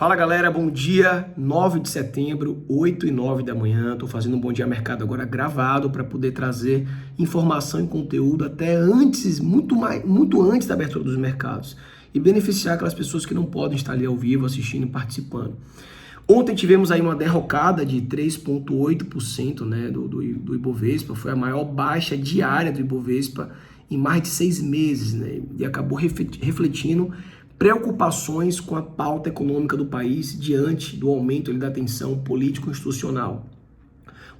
Fala galera, bom dia, 9 de setembro, 8 e 9 da manhã, estou fazendo um Bom Dia Mercado agora gravado para poder trazer informação e conteúdo até antes, muito antes da abertura dos mercados e beneficiar aquelas pessoas que não podem estar ali ao vivo assistindo e participando. Ontem tivemos aí uma derrocada de 3,8%, né, do Ibovespa, foi a maior baixa diária do Ibovespa em mais de 6 meses, né, e acabou refletindo preocupações com a pauta econômica do país diante do aumento da tensão político-institucional.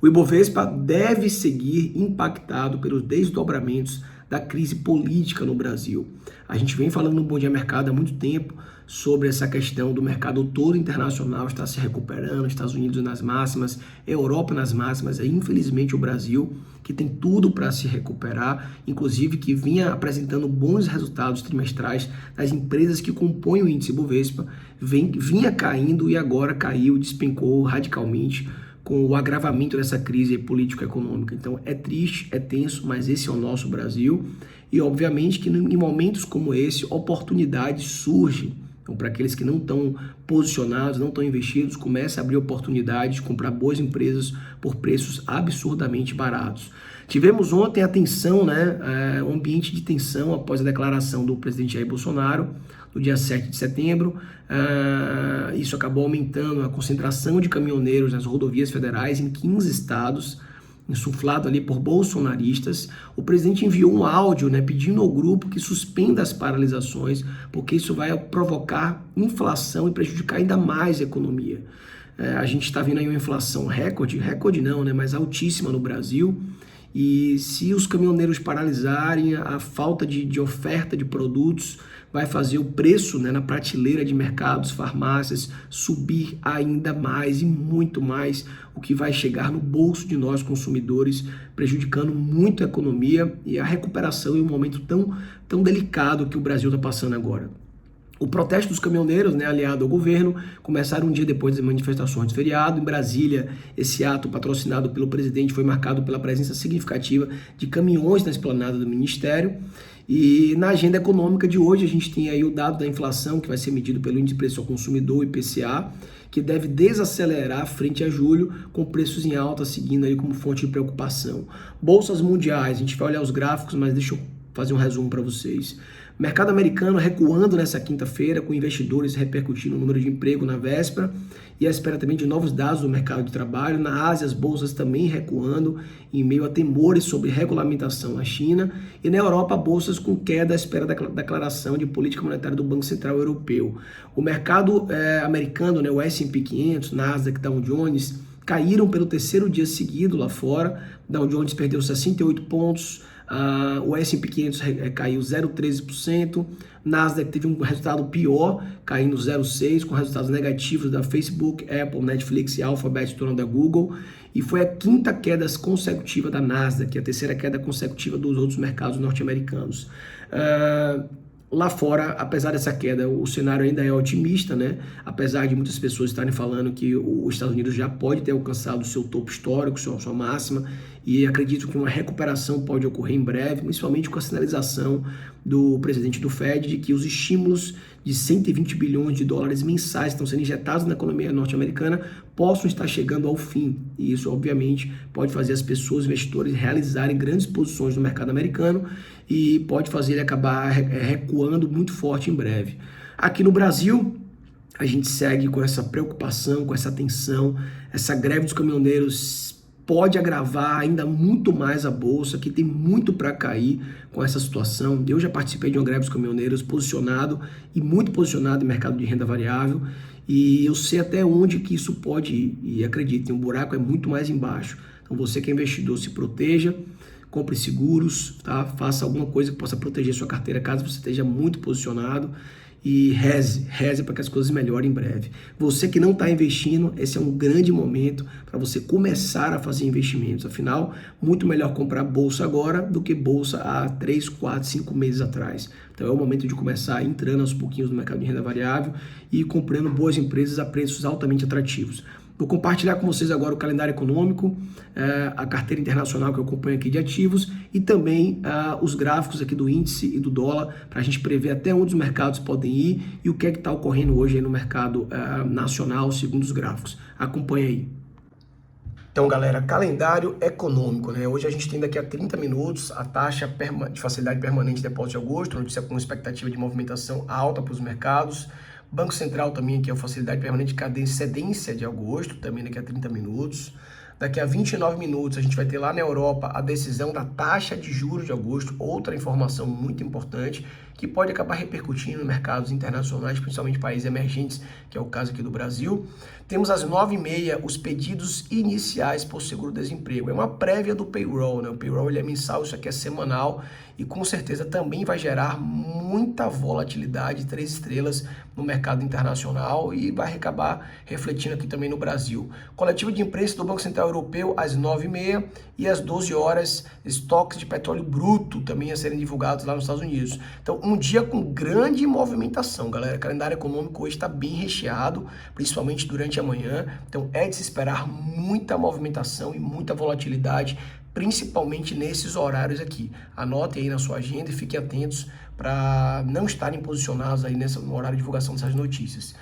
O Ibovespa deve seguir impactado pelos desdobramentos da crise política no Brasil. A gente vem falando no Bom Dia Mercado há muito tempo sobre essa questão do mercado todo internacional está se recuperando, Estados Unidos nas máximas, Europa nas máximas, e infelizmente o Brasil, que tem tudo para se recuperar, inclusive que vinha apresentando bons resultados trimestrais das empresas que compõem o índice Ibovespa, vinha caindo e agora caiu, despencou radicalmente com o agravamento dessa crise político-econômica. Então é triste, é tenso, mas esse é o nosso Brasil e obviamente que em momentos como esse, oportunidades surgem. Então, para aqueles que não estão posicionados, não estão investidos, começa a abrir oportunidades de comprar boas empresas por preços absurdamente baratos. Tivemos ontem a tensão, né, um ambiente de tensão após a declaração do presidente Jair Bolsonaro, no dia 7 de setembro. Isso acabou aumentando a concentração de caminhoneiros nas rodovias federais em 15 estados, insuflado ali por bolsonaristas. O presidente enviou um áudio, né, pedindo ao grupo que suspenda as paralisações, porque isso vai provocar inflação e prejudicar ainda mais a economia. A gente está vendo aí uma inflação recorde não, né, mas altíssima no Brasil. E se os caminhoneiros paralisarem, a falta de oferta de produtos vai fazer o preço, né, na prateleira de mercados, farmácias, subir ainda mais e muito mais, o que vai chegar no bolso de nós consumidores, prejudicando muito a economia e a recuperação em um momento tão delicado que o Brasil está passando agora. O protesto dos caminhoneiros, né, aliado ao governo, começaram um dia depois das manifestações de feriado. Em Brasília, esse ato patrocinado pelo presidente foi marcado pela presença significativa de caminhões na esplanada do Ministério. E na agenda econômica de hoje, a gente tem aí o dado da inflação, que vai ser medido pelo Índice de Preço ao Consumidor, IPCA, que deve desacelerar frente a julho, com preços em alta, seguindo aí como fonte de preocupação. Bolsas mundiais, a gente vai olhar os gráficos, mas deixa eu fazer um resumo para vocês. Mercado americano recuando nessa quinta-feira, com investidores repercutindo o número de emprego na véspera e a espera também de novos dados do mercado de trabalho. Na Ásia, as bolsas também recuando em meio a temores sobre regulamentação na China. E na Europa, bolsas com queda à espera da declaração de política monetária do Banco Central Europeu. O mercado americano, né, o S&P 500, Nasdaq, Dow Jones, caíram pelo terceiro dia seguido lá fora. Dow Jones perdeu 68 pontos. O S&P 500 caiu 0,13%, Nasdaq teve um resultado pior, caindo 0,6%, com resultados negativos da Facebook, Apple, Netflix e Alphabet, dona da Google, e foi a quinta queda consecutiva da Nasdaq, a terceira queda consecutiva dos outros mercados norte-americanos. Lá fora, apesar dessa queda, o cenário ainda é otimista, né? Apesar de muitas pessoas estarem falando que os Estados Unidos já pode ter alcançado o seu topo histórico, sua máxima, e acredito que uma recuperação pode ocorrer em breve, principalmente com a sinalização do presidente do Fed de que os estímulos de 120 bilhões de dólares mensais que estão sendo injetados na economia norte-americana possam estar chegando ao fim. E isso, obviamente, pode fazer as pessoas, investidores, realizarem grandes posições no mercado americano e pode fazer ele acabar recuando muito forte em breve. Aqui no Brasil, a gente segue com essa preocupação, com essa tensão. Essa greve dos caminhoneiros pode agravar ainda muito mais a bolsa, que tem muito para cair com essa situação. Eu já participei de uma greve dos caminhoneiros posicionado e muito posicionado em mercado de renda variável, e eu sei até onde que isso pode ir, e acreditem, o buraco é muito mais embaixo. Então você que é investidor, se proteja, compre seguros, tá? Faça alguma coisa que possa proteger sua carteira caso você esteja muito posicionado. E reze para que as coisas melhorem em breve. Você que não está investindo, esse é um grande momento para você começar a fazer investimentos. Afinal, muito melhor comprar bolsa agora do que bolsa há 3, 4, 5 meses atrás. Então é o momento de começar entrando aos pouquinhos no mercado de renda variável e comprando boas empresas a preços altamente atrativos. Vou compartilhar com vocês agora o calendário econômico, a carteira internacional que eu acompanho aqui de ativos e também os gráficos aqui do índice e do dólar para a gente prever até onde os mercados podem ir e o que é que está ocorrendo hoje aí no mercado nacional segundo os gráficos. Acompanhe aí. Então, galera, calendário econômico, né? Hoje a gente tem daqui a 30 minutos a taxa de facilidade permanente de depósito de agosto, notícia com expectativa de movimentação alta para os mercados. Banco Central também aqui é a facilidade permanente de cedência de agosto, também daqui a 30 minutos. Daqui a 29 minutos a gente vai ter lá na Europa a decisão da taxa de juros de agosto, outra informação muito importante que pode acabar repercutindo em mercados internacionais, principalmente países emergentes, que é o caso aqui do Brasil. Temos às 9h30 os pedidos iniciais por seguro-desemprego. É uma prévia do payroll, né? O payroll ele é mensal, isso aqui é semanal e com certeza também vai gerar muita volatilidade, 3 estrelas no mercado internacional e vai acabar refletindo aqui também no Brasil. Coletivo de imprensa do Banco Central Europeu às 9h30 e às 12 horas, estoques de petróleo bruto também a serem divulgados lá nos Estados Unidos. Então, um dia com grande movimentação, galera. O calendário econômico hoje está bem recheado, principalmente durante a manhã. Então, é de se esperar muita movimentação e muita volatilidade, principalmente nesses horários aqui. Anotem aí na sua agenda e fiquem atentos para não estarem posicionados aí no horário de divulgação dessas notícias.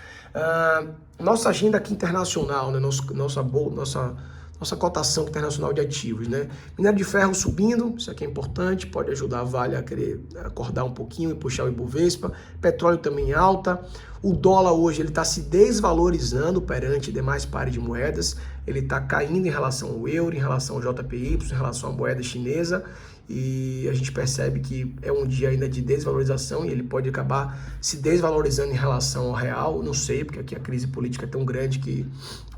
Nossa agenda aqui internacional, né? Nossa cotação internacional de ativos, né? Minério de ferro subindo, isso aqui é importante, pode ajudar a Vale a querer acordar um pouquinho e puxar o Ibovespa. Petróleo também alta. O dólar hoje ele está se desvalorizando perante demais pares de moedas. Ele está caindo em relação ao euro, em relação ao JPY, em relação à moeda chinesa. E a gente percebe que é um dia ainda de desvalorização e ele pode acabar se desvalorizando em relação ao real. Não sei, porque aqui a crise política é tão grande que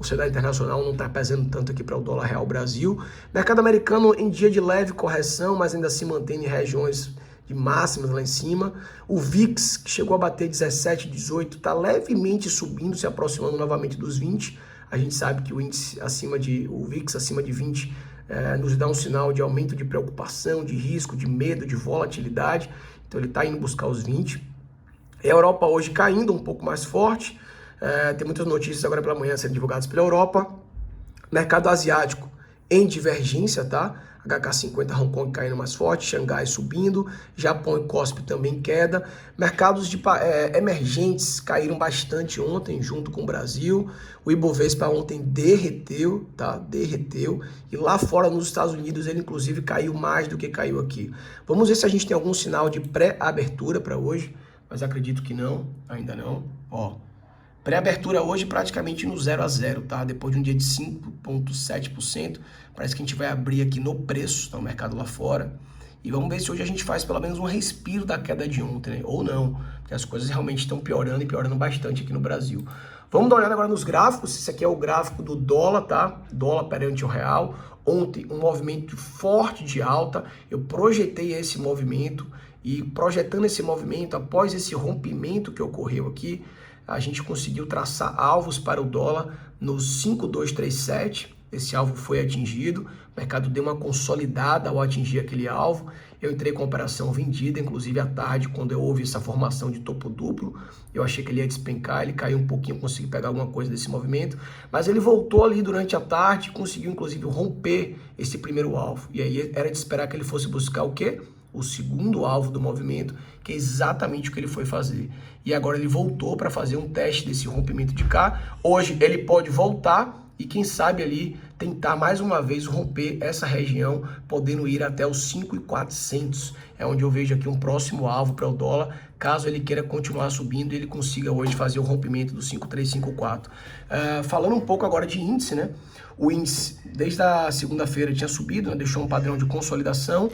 o cenário internacional não está pesando tanto aqui para o dólar real Brasil. Mercado americano em dia de leve correção, mas ainda se mantém em regiões de máximas lá em cima. O VIX, que chegou a bater 17, 18, está levemente subindo, se aproximando novamente dos 20. A gente sabe que o índice o VIX acima de 20 nos dá um sinal de aumento de preocupação, de risco, de medo, de volatilidade. Então ele está indo buscar os 20. A Europa hoje caindo um pouco mais forte. Tem muitas notícias agora pela manhã sendo divulgadas pela Europa. Mercado asiático em divergência, tá? HK50 Hong Kong caindo mais forte, Xangai subindo, Japão e Kospi também em queda. Mercados emergentes caíram bastante ontem junto com o Brasil. O Ibovespa ontem derreteu, tá? Derreteu. E lá fora nos Estados Unidos ele inclusive caiu mais do que caiu aqui. Vamos ver se a gente tem algum sinal de pré-abertura para hoje, mas acredito que não, ainda não. Ó, pré-abertura hoje praticamente no 0 a 0, tá? Depois de um dia de 5,7%, parece que a gente vai abrir aqui no preço, tá? O mercado lá fora. E vamos ver se hoje a gente faz pelo menos um respiro da queda de ontem, né? Ou não, porque as coisas realmente estão piorando e piorando bastante aqui no Brasil. Vamos dar uma olhada agora nos gráficos. Esse aqui é o gráfico do dólar, tá? Dólar perante o real. Ontem um movimento forte de alta. Eu projetei esse movimento e projetando esse movimento, após esse rompimento que ocorreu aqui, a gente conseguiu traçar alvos para o dólar no 5,237. Esse alvo foi atingido, o mercado deu uma consolidada ao atingir aquele alvo. Eu entrei com a operação vendida, inclusive à tarde, quando houve essa formação de topo duplo. Eu achei que ele ia despencar, ele caiu um pouquinho, consegui pegar alguma coisa desse movimento. Mas ele voltou ali durante a tarde, conseguiu inclusive romper esse primeiro alvo. E aí era de esperar que ele fosse buscar o quê? O segundo alvo do movimento, que é exatamente o que ele foi fazer. E agora ele voltou para fazer um teste desse rompimento de cá. Hoje ele pode voltar e quem sabe ali tentar mais uma vez romper essa região, podendo ir até os 5.400. É onde eu vejo aqui um próximo alvo para o dólar, caso ele queira continuar subindo e ele consiga hoje fazer o rompimento do 5.354. Falando um pouco agora de índice, né? O índice, desde a segunda-feira tinha subido, né? Deixou um padrão de consolidação.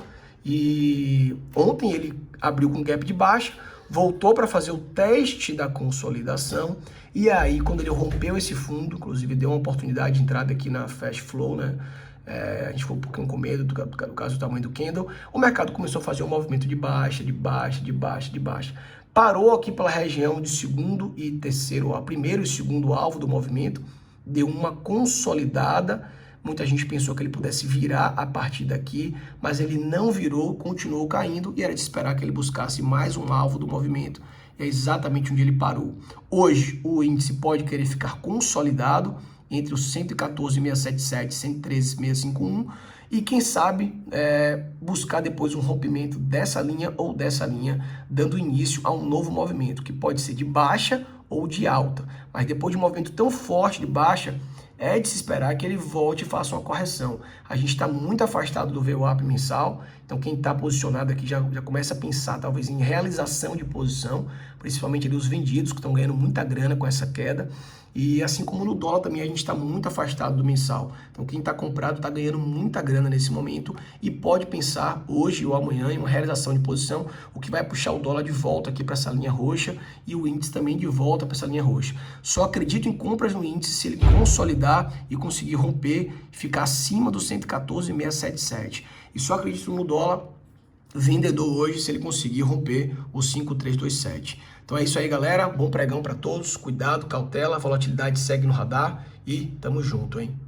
E ontem ele abriu com gap de baixa, voltou para fazer o teste da consolidação e aí quando ele rompeu esse fundo, inclusive deu uma oportunidade de entrada aqui na Fast Flow, né? A gente ficou um pouquinho com medo do caso do tamanho do candle, o mercado começou a fazer um movimento de baixa, de baixa, de baixa, de baixa. Parou aqui pela região de segundo e terceiro, primeiro e segundo alvo do movimento, deu uma consolidada. Muita gente pensou que ele pudesse virar a partir daqui, mas ele não virou, continuou caindo e era de esperar que ele buscasse mais um alvo do movimento. E é exatamente onde ele parou. Hoje, o índice pode querer ficar consolidado entre os 114,677 e 113,651 e quem sabe buscar depois um rompimento dessa linha ou dessa linha, dando início a um novo movimento, que pode ser de baixa ou de alta. Mas depois de um movimento tão forte de baixa, é de se esperar que ele volte e faça uma correção. A gente está muito afastado do VWAP mensal, então quem está posicionado aqui já começa a pensar talvez em realização de posição, principalmente ali os vendidos que estão ganhando muita grana com essa queda. E assim como no dólar também a gente está muito afastado do mensal. Então quem está comprado está ganhando muita grana nesse momento e pode pensar hoje ou amanhã em uma realização de posição, o que vai puxar o dólar de volta aqui para essa linha roxa e o índice também de volta para essa linha roxa. Só acredito em compras no índice se ele consolidar e conseguir romper, ficar acima do 114,677. E só acredito no dólar vendedor hoje se ele conseguir romper o 5,327. Então é isso aí, galera. Bom pregão para todos. Cuidado, cautela, a volatilidade segue no radar e tamo junto, hein?